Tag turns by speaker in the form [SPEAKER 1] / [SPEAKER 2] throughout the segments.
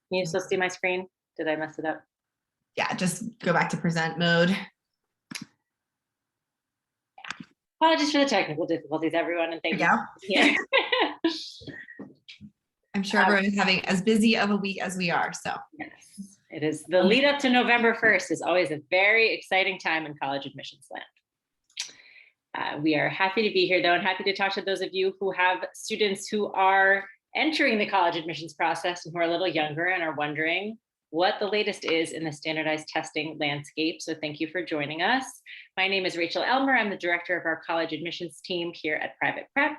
[SPEAKER 1] Can you still see my screen? Did I mess it up?
[SPEAKER 2] Yeah, just go back to present mode.
[SPEAKER 1] Apologies for the technical difficulties, everyone, and thank you for being here.
[SPEAKER 2] I'm sure everyone is having as busy of a week as we are, so.
[SPEAKER 1] Yes, it is. The lead up to November 1st is always a very exciting time in college admissions land. We are happy to be here, though, and happy to talk to those of you who have students who are entering the college admissions process and who are a little younger and are wondering what the latest is in the standardized testing landscape. So thank you for joining us. My name is Rachel Elmer. I'm the director of our college admissions team here at Private Prep.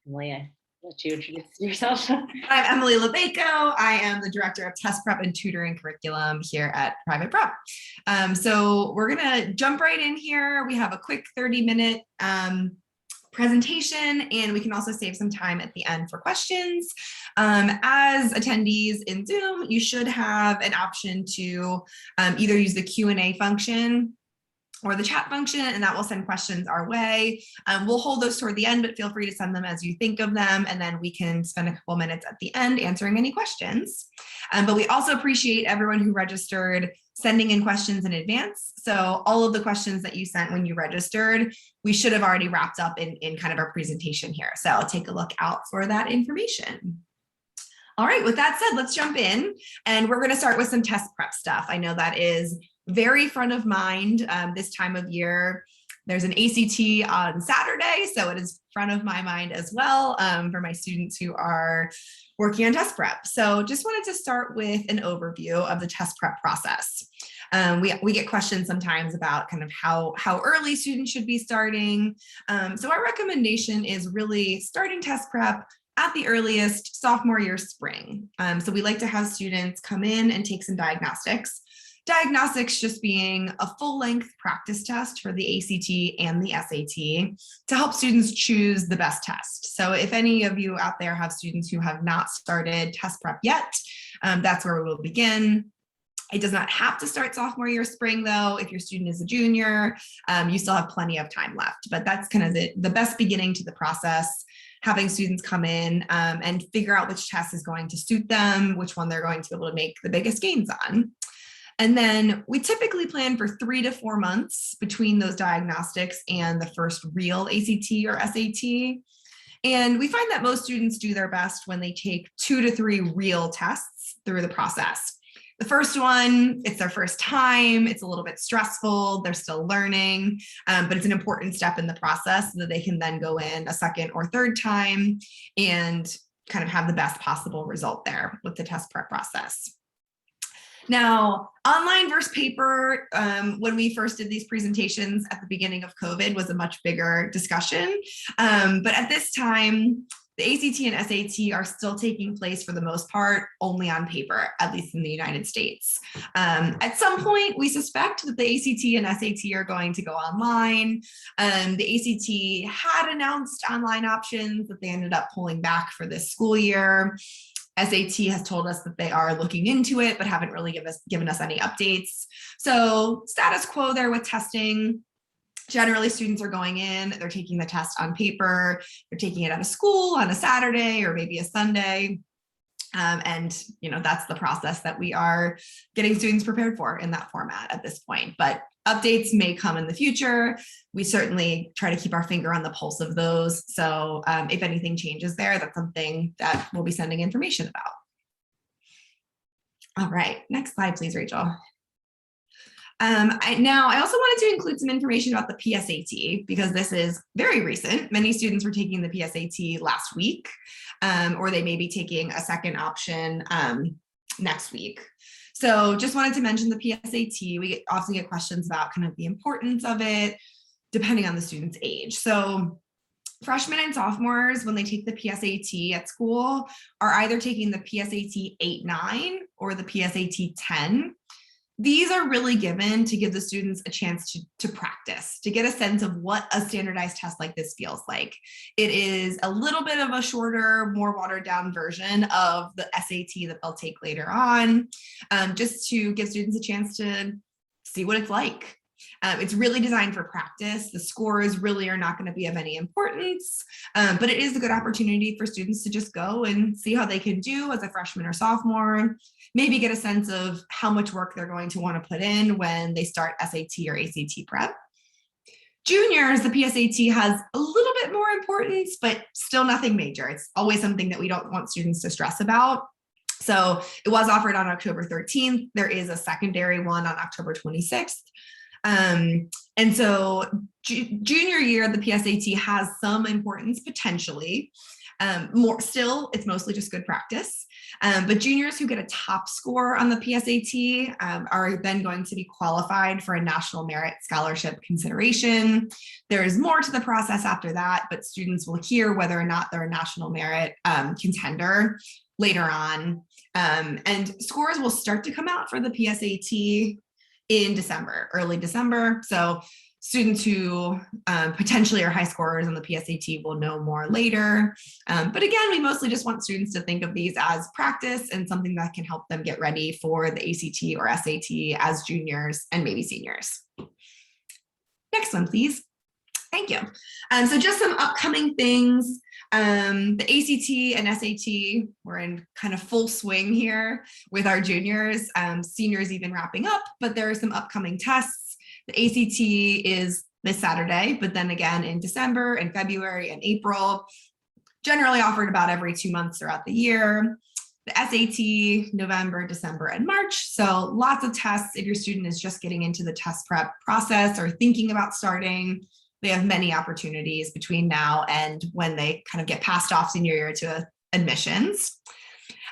[SPEAKER 1] Emily, I'll let you introduce yourself.
[SPEAKER 2] I'm Emily LeBaco. I am the director of test prep and tutoring curriculum here at Private Prep. So we're gonna jump right in here. We have a quick 30-minute presentation, and we can also save some time at the end for questions. As attendees in Zoom, you should have an option to either use the Q&A function or the chat function, and that will send questions our way. We'll hold those toward the end, but feel free to send them as you think of them, and then we can spend a couple minutes at the end answering any questions. But we also appreciate everyone who registered sending in questions in advance. So all of the questions that you sent when you registered, we should have already wrapped up in kind of our presentation here. So I'll take a look out for that information. All right, with that said, let's jump in, and we're going to start with some test prep stuff. I know that is very front of mind this time of year. There's an ACT on Saturday, so it is front of my mind as well for my students who are working on test prep. So just wanted to start with an overview of the test prep process. We get questions sometimes about kind of how early students should be starting. So our recommendation is really starting test prep at the earliest sophomore year spring. So we like to have students come in and take some diagnostics. Diagnostics just being a full-length practice test for the ACT and the SAT to help students choose the best test. So if any of you out there have students who have not started test prep yet, that's where we will begin. It does not have to start sophomore year spring, though. If your student is a junior, you still have plenty of time left, but that's kind of the best beginning to the process, having students come in and figure out which test is going to suit them, which one they're going to be able to make the biggest gains on. And then we typically plan for 3 to 4 months between those diagnostics and the first real ACT or SAT. And we find that most students do their best when they take 2 to 3 real tests through the process. The first one, it's their first time, it's a little bit stressful, they're still learning, but it's an important step in the process so that they can then go in a second or third time and kind of have the best possible result there with the test prep process. Now, online versus paper, when we first did these presentations at the beginning of COVID, was a much bigger discussion. But at this time, the ACT and SAT are still taking place for the most part only on paper, at least in the United States. At some point, we suspect that the ACT and SAT are going to go online. The ACT had announced online options that they ended up pulling back for this school year. SAT has told us that they are looking into it, but haven't really given us any updates. So status quo there with testing. Generally, students are going in, they're taking the test on paper, they're taking it at a school on a Saturday or maybe a Sunday. And that's the process that we are getting students prepared for in that format at this point. But updates may come in the future. We certainly try to keep our finger on the pulse of those. So if anything changes there, that's something that we'll be sending information about. All right, next slide, please, Rachel. I also wanted to include some information about the PSAT because this is very recent. Many students were taking the PSAT last week, or they may be taking a second option next week. So just wanted to mention the PSAT. We often get questions about kind of the importance of it, depending on the student's age. So freshmen and sophomores, when they take the PSAT at school, are either taking the PSAT 8-9 or the PSAT 10. These are really given to give the students a chance to practice, to get a sense of what a standardized test like this feels like. It is a little bit of a shorter, more watered down version of the SAT that they'll take later on, just to give students a chance to see what it's like. It's really designed for practice. The scores really are not going to be of any importance, but it is a good opportunity for students to just go and see how they can do as a freshman or sophomore, maybe get a sense of how much work they're going to want to put in when they start SAT or ACT prep. Juniors, the PSAT has a little bit more importance, but still nothing major. It's always something that we don't want students to stress about. So it was offered on October 13th. There is a secondary one on October 26th. And so junior year, the PSAT has some importance potentially. More still, it's mostly just good practice. But juniors who get a top score on the PSAT are then going to be qualified for a national merit scholarship consideration. There is more to the process after that, but students will hear whether or not they're a national merit contender later on. And scores will start to come out for the PSAT in December, early December. So students who potentially are high scorers on the PSAT will know more later. But again, we mostly just want students to think of these as practice and something that can help them get ready for the ACT or SAT as juniors and maybe seniors. Next one, please. Thank you. So just some upcoming things. The ACT and SAT, we're in kind of full swing here with our juniors, seniors even wrapping up, but there are some upcoming tests. The ACT is this Saturday, but then again in December and February and April, generally offered about every 2 months throughout the year. The SAT, November, December, and March. So lots of tests if your student is just getting into the test prep process or thinking about starting. They have many opportunities between now and when they kind of get passed off senior year to admissions.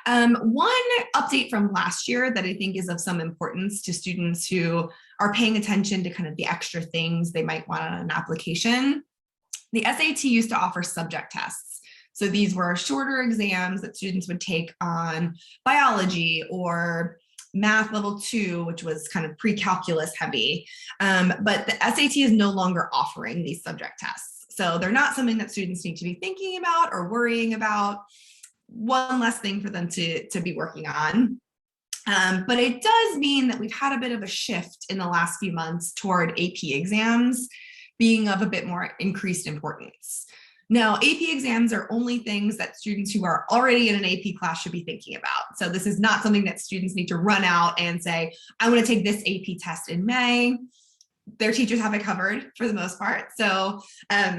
[SPEAKER 2] One update from last year that I think is of some importance to students who are paying attention to kind of the extra things they might want on an application. The SAT used to offer subject tests. So these were shorter exams that students would take on biology or math level 2, which was kind of pre-calculus heavy. But the SAT is no longer offering these subject tests. So they're not something that students need to be thinking about or worrying about. One less thing for them to be working on. But it does mean that we've had a bit of a shift in the last few months toward AP exams being of a bit more increased importance. Now, AP exams are only things that students who are already in an AP class should be thinking about. So this is not something that students need to run out and say, I want to take this AP test in May. Their teachers have it covered for the most part. So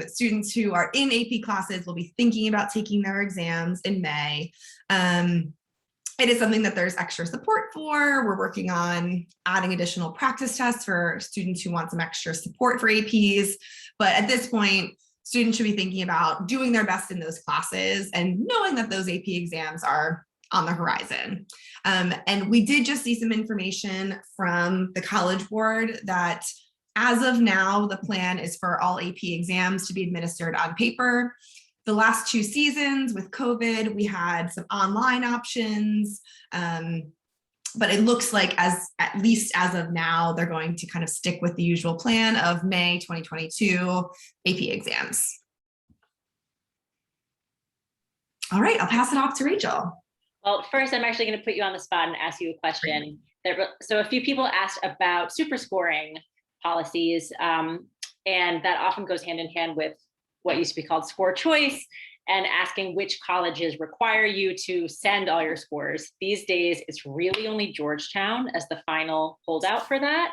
[SPEAKER 2] students who are in AP classes will be thinking about taking their exams in May. It is something that there's extra support for. We're working on adding additional practice tests for students who want some extra support for APs. But at this point, students should be thinking about doing their best in those classes and knowing that those AP exams are on the horizon. And we did just see some information from the College Board that as of now, the plan is for all AP exams to be administered on paper. The last 2 seasons with COVID, we had some online options, but it looks like at least as of now, they're going to kind of stick with the usual plan of May 2022 AP exams. All right, I'll pass it off to Rachel.
[SPEAKER 1] Well, first, I'm actually going to put you on the spot and ask you a question. So a few people asked about super scoring policies, and that often goes hand in hand with what used to be called score choice and asking which colleges require you to send all your scores. These days, it's really only Georgetown as the final holdout for that.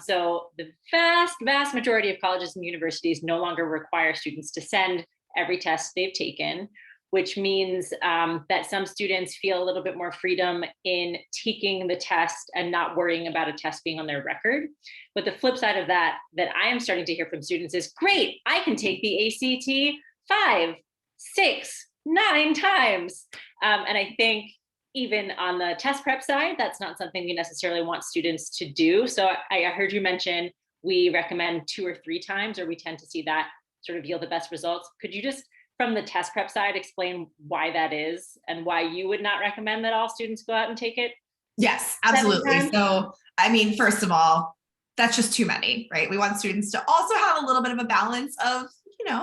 [SPEAKER 1] So the vast majority of colleges and universities no longer require students to send every test they've taken, which means that some students feel a little bit more freedom in taking the test and not worrying about a test being on their record. But the flip side of that I am starting to hear from students is, great, I can take the ACT 5, 6, 9 times. And I think even on the test prep side, that's not something we necessarily want students to do. So I heard you mention we recommend 2 or 3 times, or we tend to see that sort of yield the best results. Could you just, from the test prep side, explain why that is and why you would not recommend that all students go out and take it?
[SPEAKER 2] Yes, absolutely. So, I mean, first of all, that's just too many, right? We want students to also have a little bit of a balance of,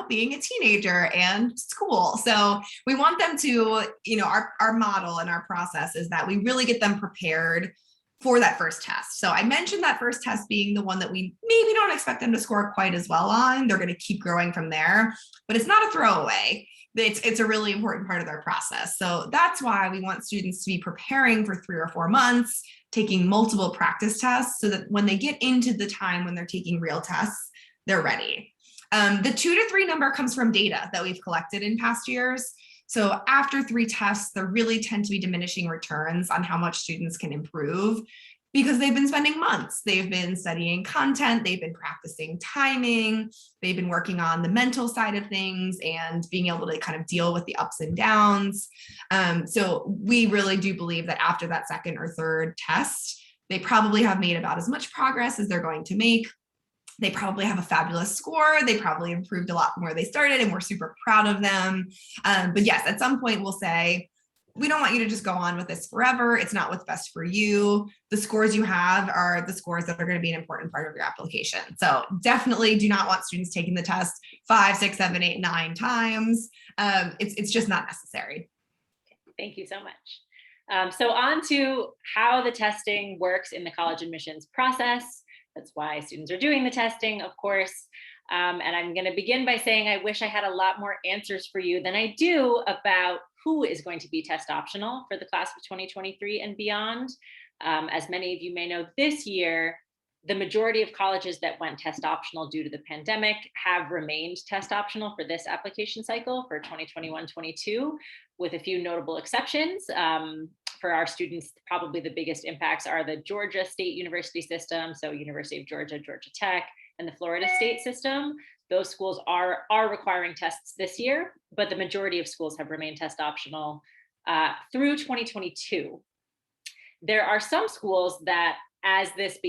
[SPEAKER 2] being a teenager and school. So we want them to, our model and our process is that we really get them prepared for that first test. So I mentioned that first test being the one that we maybe don't expect them to score quite as well on. They're going to keep growing from there, but it's not a throwaway. It's a really important part of their process. So that's why we want students to be preparing for 3 or 4 months, taking multiple practice tests so that when they get into the time when they're taking real tests, they're ready. The 2 to 3 number comes from data that we've collected in past years. So after 3 tests, there really tend to be diminishing returns on how much students can improve because they've been spending months. They've been studying content, they've been practicing timing, they've been working on the mental side of things and being able to kind of deal with the ups and downs. So we really do believe that after that second or third test, they probably have made about as much progress as they're going to make. They probably have a fabulous score. They probably improved a lot from where they started, and we're super proud of them. But yes, at some point we'll say, we don't want you to just go on with this forever. It's not what's best for you. The scores you have are the scores that are going to be an important part of your application. So definitely do not want students taking the test 5, 6, 7, 8, 9 times. It's just not necessary.
[SPEAKER 1] Thank you so much. So on to how the testing works in the college admissions process. That's why students are doing the testing, of course. And I'm going to begin by saying I wish I had a lot more answers for you than I do about who is going to be test optional for the class of 2023 and beyond. As many of you may know, this year, the majority of colleges that went test optional due to the pandemic have remained test optional for this application cycle for 2021-22, with a few notable exceptions. For our students, probably the biggest impacts are the Georgia State University system, so University of Georgia, Georgia Tech, and the Florida State system. Those schools are requiring tests this year, but the majority of schools have remained test optional through 2022. There are some schools that, as this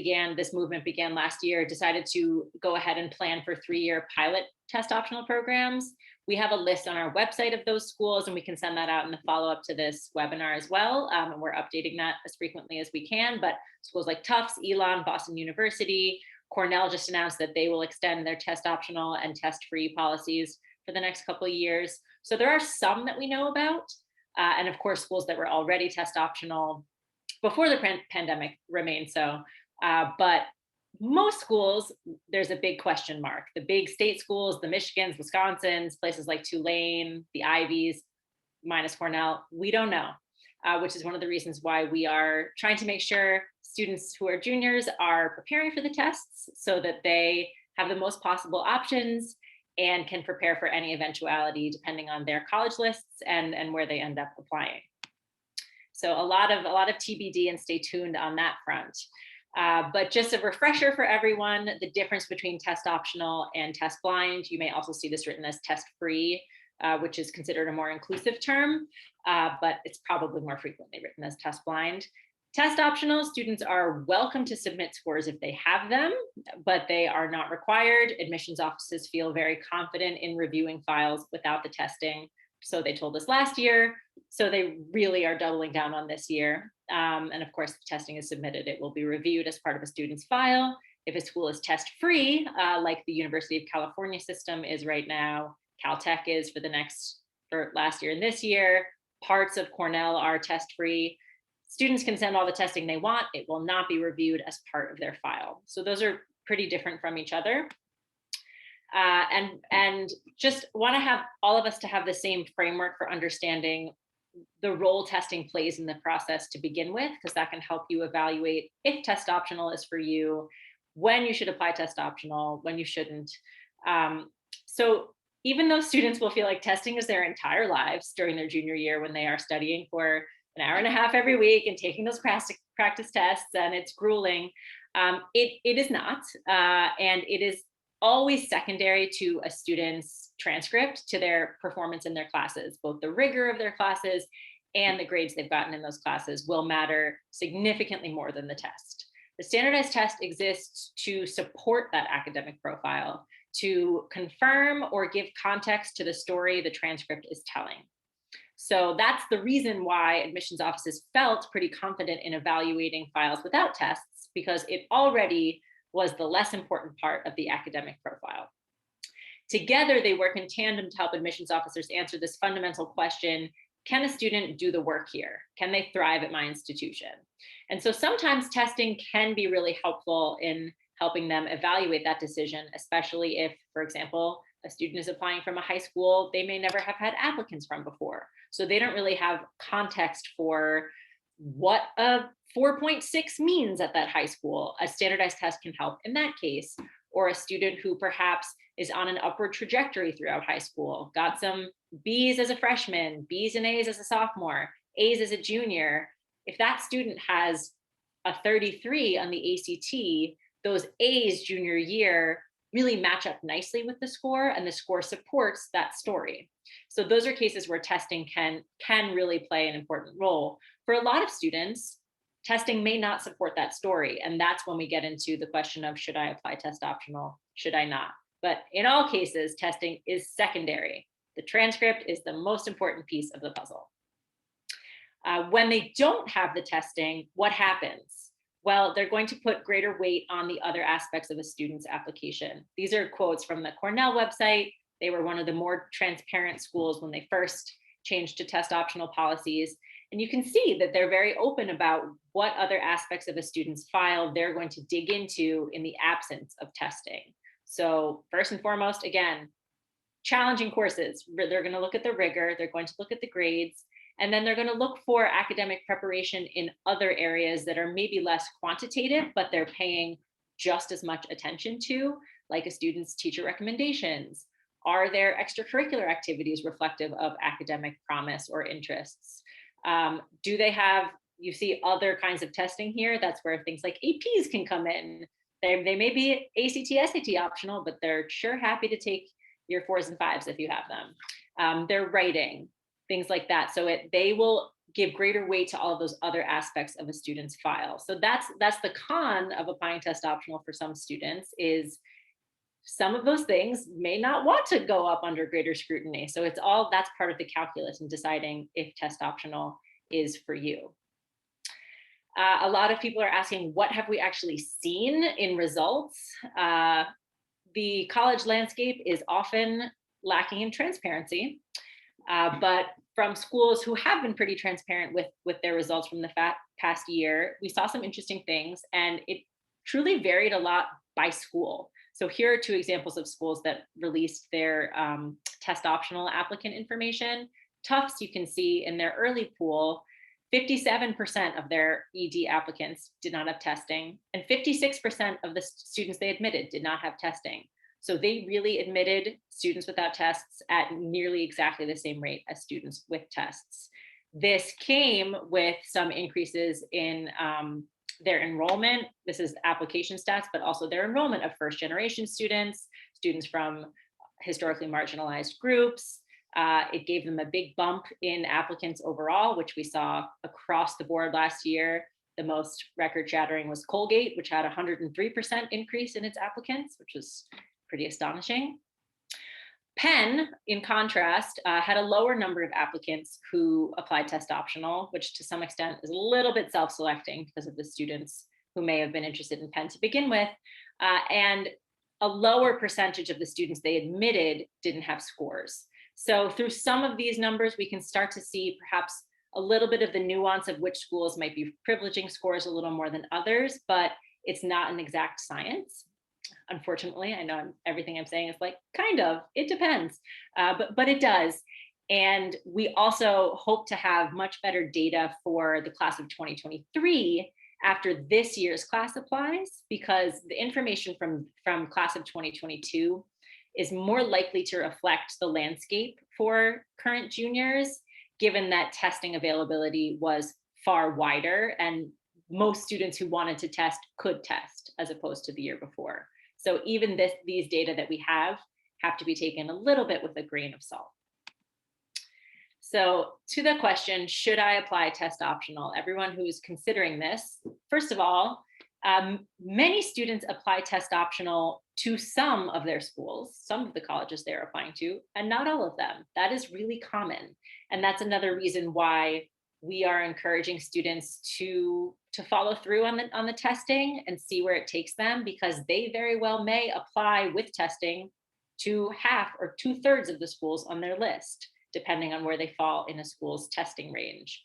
[SPEAKER 1] movement began last year, decided to go ahead and plan for 3-year pilot test optional programs. We have a list on our website of those schools, and we can send that out in the follow-up to this webinar as well. And we're updating that as frequently as we can. But schools like Tufts, Elon, Boston University, Cornell just announced that they will extend their test optional and test-free policies for the next couple of years. So there are some that we know about. And of course, schools that were already test optional before the pandemic remain so. But most schools, there's a big question mark. The big state schools, the Michigans, Wisconsins, places like Tulane, the Ivies, minus Cornell, we don't know, which is one of the reasons why we are trying to make sure students who are juniors are preparing for the tests so that they have the most possible options and can prepare for any eventuality depending on their college lists and where they end up applying. So a lot of TBD, and stay tuned on that front. But just a refresher for everyone, the difference between test optional and test blind. You may also see this written as test free, which is considered a more inclusive term, but it's probably more frequently written as test blind. Test optional students are welcome to submit scores if they have them, but they are not required. Admissions offices feel very confident in reviewing files without the testing. So they told us last year. So they really are doubling down on this year. And of course, the testing is submitted. It will be reviewed as part of a student's file. If a school is test-free, like the University of California system is right now, Caltech is for last year and this year, parts of Cornell are test-free. Students can send all the testing they want. It will not be reviewed as part of their file. So those are pretty different from each other. And just want to have all of us to have the same framework for understanding the role testing plays in the process to begin with, because that can help you evaluate if test optional is for you, when you should apply test optional, when you shouldn't. So even though students will feel like testing is their entire lives during their junior year when they are studying for an hour and a half every week and taking those practice tests, and it's grueling, it is not. And it is always secondary to a student's transcript, to their performance in their classes. Both the rigor of their classes and the grades they've gotten in those classes will matter significantly more than the test. The standardized test exists to support that academic profile, to confirm or give context to the story the transcript is telling. So that's the reason why admissions offices felt pretty confident in evaluating files without tests, because it already was the less important part of the academic profile. Together, they work in tandem to help admissions officers answer this fundamental question: can a student do the work here? Can they thrive at my institution? And so sometimes testing can be really helpful in helping them evaluate that decision, especially if, for example, a student is applying from a high school they may never have had applicants from before. So they don't really have context for what a 4.6 means at that high school. A standardized test can help in that case. Or a student who perhaps is on an upward trajectory throughout high school, got some B's as a freshman, B's and A's as a sophomore, A's as a junior. If that student has a 33 on the ACT, those A's junior year really match up nicely with the score, and the score supports that story. So those are cases where testing can really play an important role. For a lot of students, testing may not support that story. And that's when we get into the question of, should I apply test optional? Should I not? But in all cases, testing is secondary. The transcript is the most important piece of the puzzle. When they don't have the testing, what happens? Well, they're going to put greater weight on the other aspects of a student's application. These are quotes from the Cornell website. They were one of the more transparent schools when they first changed to test optional policies. And you can see that they're very open about what other aspects of a student's file they're going to dig into in the absence of testing. So first and foremost, again, challenging courses. They're going to look at the rigor, they're going to look at the grades, and then they're going to look for academic preparation in other areas that are maybe less quantitative, but they're paying just as much attention to, like a student's teacher recommendations. Are there extracurricular activities reflective of academic promise or interests? Do they have, you see other kinds of testing here, that's where things like APs can come in. They may be ACT, SAT optional, but they're sure happy to take your 4s and 5s if you have them. They're writing, things like that. So they will give greater weight to all of those other aspects of a student's file. So that's the con of applying test optional for some students, is some of those things may not want to go up under greater scrutiny. So that's part of the calculus in deciding if test optional is for you. A lot of people are asking, what have we actually seen in results? The college landscape is often lacking in transparency, but from schools who have been pretty transparent with their results from the past year, we saw some interesting things, and it truly varied a lot by school. So here are 2 examples of schools that released their test optional applicant information. Tufts, you can see in their early pool, 57% of their ED applicants did not have testing, and 56% of the students they admitted did not have testing. So they really admitted students without tests at nearly exactly the same rate as students with tests. This came with some increases in their enrollment. This is application stats, but also their enrollment of first-generation students, students from historically marginalized groups. It gave them a big bump in applicants overall, which we saw across the board last year. The most record-shattering was Colgate, which had a 103% increase in its applicants, which was pretty astonishing. Penn, in contrast, had a lower number of applicants who applied test optional, which to some extent is a little bit self-selecting because of the students who may have been interested in Penn to begin with, and a lower percentage of the students they admitted didn't have scores. So through some of these numbers, we can start to see perhaps a little bit of the nuance of which schools might be privileging scores a little more than others, but it's not an exact science. Unfortunately, I know everything I'm saying is like, kind of, it depends, but it does. And we also hope to have much better data for the class of 2023 after this year's class applies, because the information from class of 2022 is more likely to reflect the landscape for current juniors, given that testing availability was far wider and most students who wanted to test could test as opposed to the year before. So even these data that we have to be taken a little bit with a grain of salt. So to the question, should I apply test optional? Everyone who's considering this, first of all, many students apply test optional to some of their schools, some of the colleges they're applying to, and not all of them. That is really common. And that's another reason why we are encouraging students to follow through on the testing and see where it takes them, because they very well may apply with testing to half or 2/3 of the schools on their list. depending on where they fall in a school's testing range.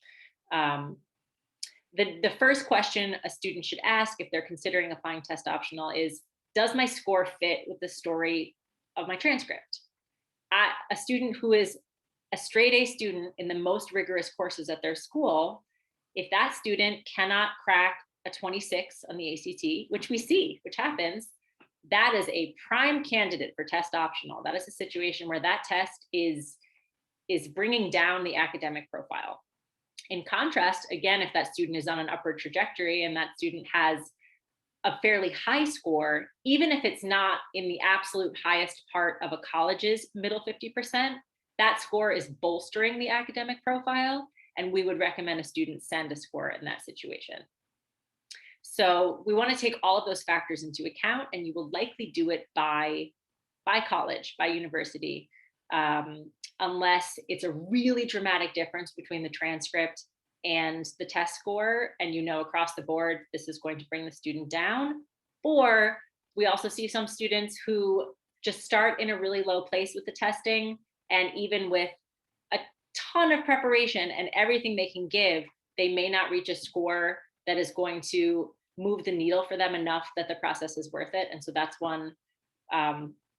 [SPEAKER 1] The first question a student should ask if they're considering applying test optional is, does my score fit with the story of my transcript? A student who is a straight A student in the most rigorous courses at their school, if that student cannot crack a 26 on the ACT, which we see, which happens, that is a prime candidate for test optional. That is a situation where that test is bringing down the academic profile. In contrast, again, if that student is on an upward trajectory and that student has a fairly high score, even if it's not in the absolute highest part of a college's middle 50%, that score is bolstering the academic profile, and we would recommend a student send a score in that situation. So we want to take all of those factors into account, and you will likely do it by college, by university, unless it's a really dramatic difference between the transcript and the test score, and you know across the board this is going to bring the student down. Or we also see some students who just start in a really low place with the testing, and even with a ton of preparation and everything they can give, they may not reach a score that is going to move the needle for them enough that the process is worth it. And so that's one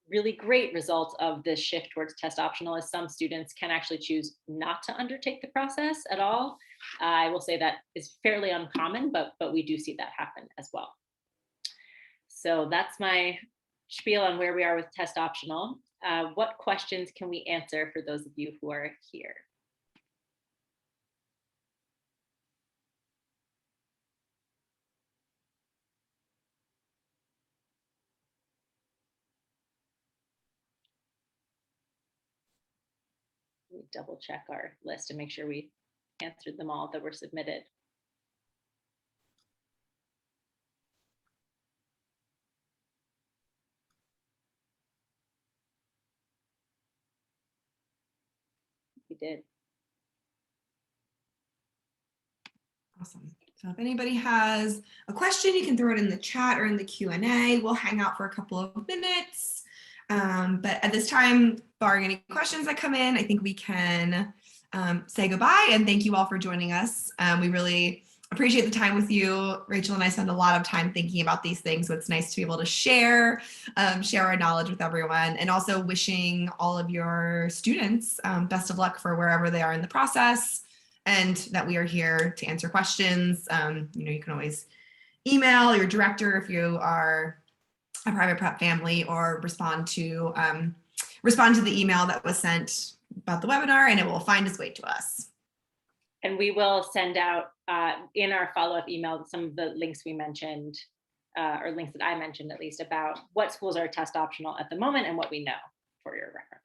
[SPEAKER 1] really great result of this shift towards test optional, is some students can actually choose not to undertake the process at all. I will say that is fairly uncommon, but we do see that happen as well. So that's my spiel on where we are with test optional. What questions can we answer for those of you who are here? We double check our list and make sure we answered them all that were submitted. We did.
[SPEAKER 2] Awesome. So if anybody has a question, you can throw it in the chat or in the Q&A. We'll hang out for a couple of minutes. But at this time, barring any questions that come in, I think we can say goodbye and thank you all for joining us. We really appreciate the time with you. Rachel and I spend a lot of time thinking about these things, so it's nice to be able to share our knowledge with everyone, and also wishing all of your students best of luck for wherever they are in the process, and that we are here to answer questions. You can always email your director if you are a private prep family, or respond to the email that was sent about the webinar, and it will find its way to us.
[SPEAKER 1] And we will send out in our follow-up email some of the links we mentioned, or links that I mentioned at least, about what schools are test optional at the moment and what we know for your reference.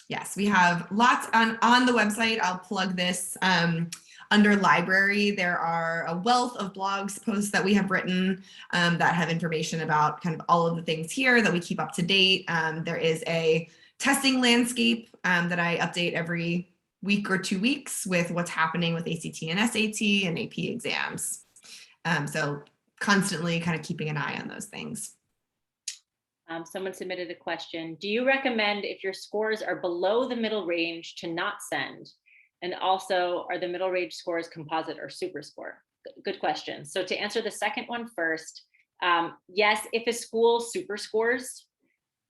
[SPEAKER 2] Yes, we have lots on the website. I'll plug this. Under library, there are a wealth of blogs posts that we have written that have information about kind of all of the things here that we keep up to date. There is a testing landscape that I update every week or 2 weeks with what's happening with ACT and SAT and AP exams. So constantly kind of keeping an eye on those things.
[SPEAKER 1] Someone submitted a question. Do you recommend, if your scores are below the middle range, to not send? And also, are the middle range scores composite or super score? Good question. So to answer the second one first, yes, if a school super scores,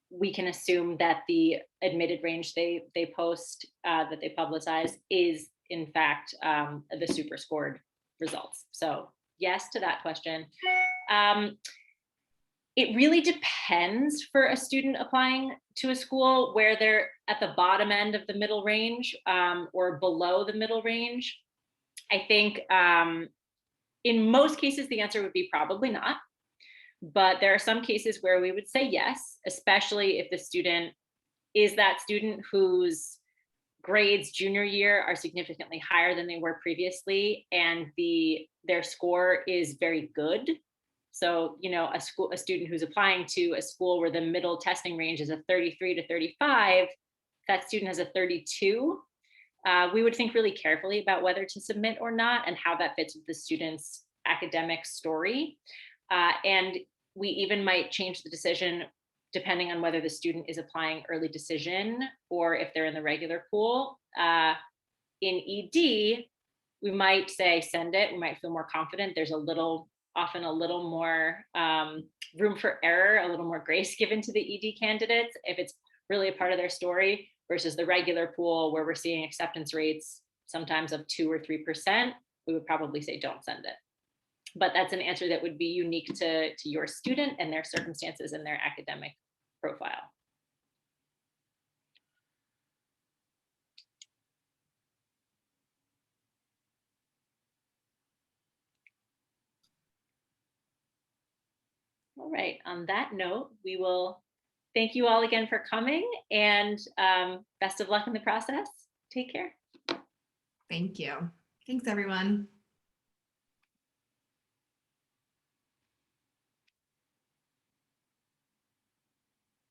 [SPEAKER 1] we can assume that the admitted range they post, that they publicize, is in fact the super scored results. So yes to that question. It really depends for a student applying to a school where they're at the bottom end of the middle range or below the middle range. I think in most cases, the answer would be probably not. But there are some cases where we would say yes, especially if the student is that student whose grades junior year are significantly higher than they were previously, and their score is very good. So, a student who's applying to a school where the middle testing range is a 33 to 35, that student has a 32. We would think really carefully about whether to submit or not, and how that fits with the student's academic story. And we even might change the decision depending on whether the student is applying early decision or if they're in the regular pool. In ED, we might say send it. We might feel more confident. There's often a little more room for error, a little more grace given to the ED candidates if it's really a part of their story, versus the regular pool where we're seeing acceptance rates sometimes of 2 or 3%. We would probably say don't send it. But that's an answer that would be unique to your student and their circumstances and their academic profile. All right, on that note, we will thank you all again for coming, and best of luck in the process. Take care.
[SPEAKER 2] Thank you. Thanks, everyone.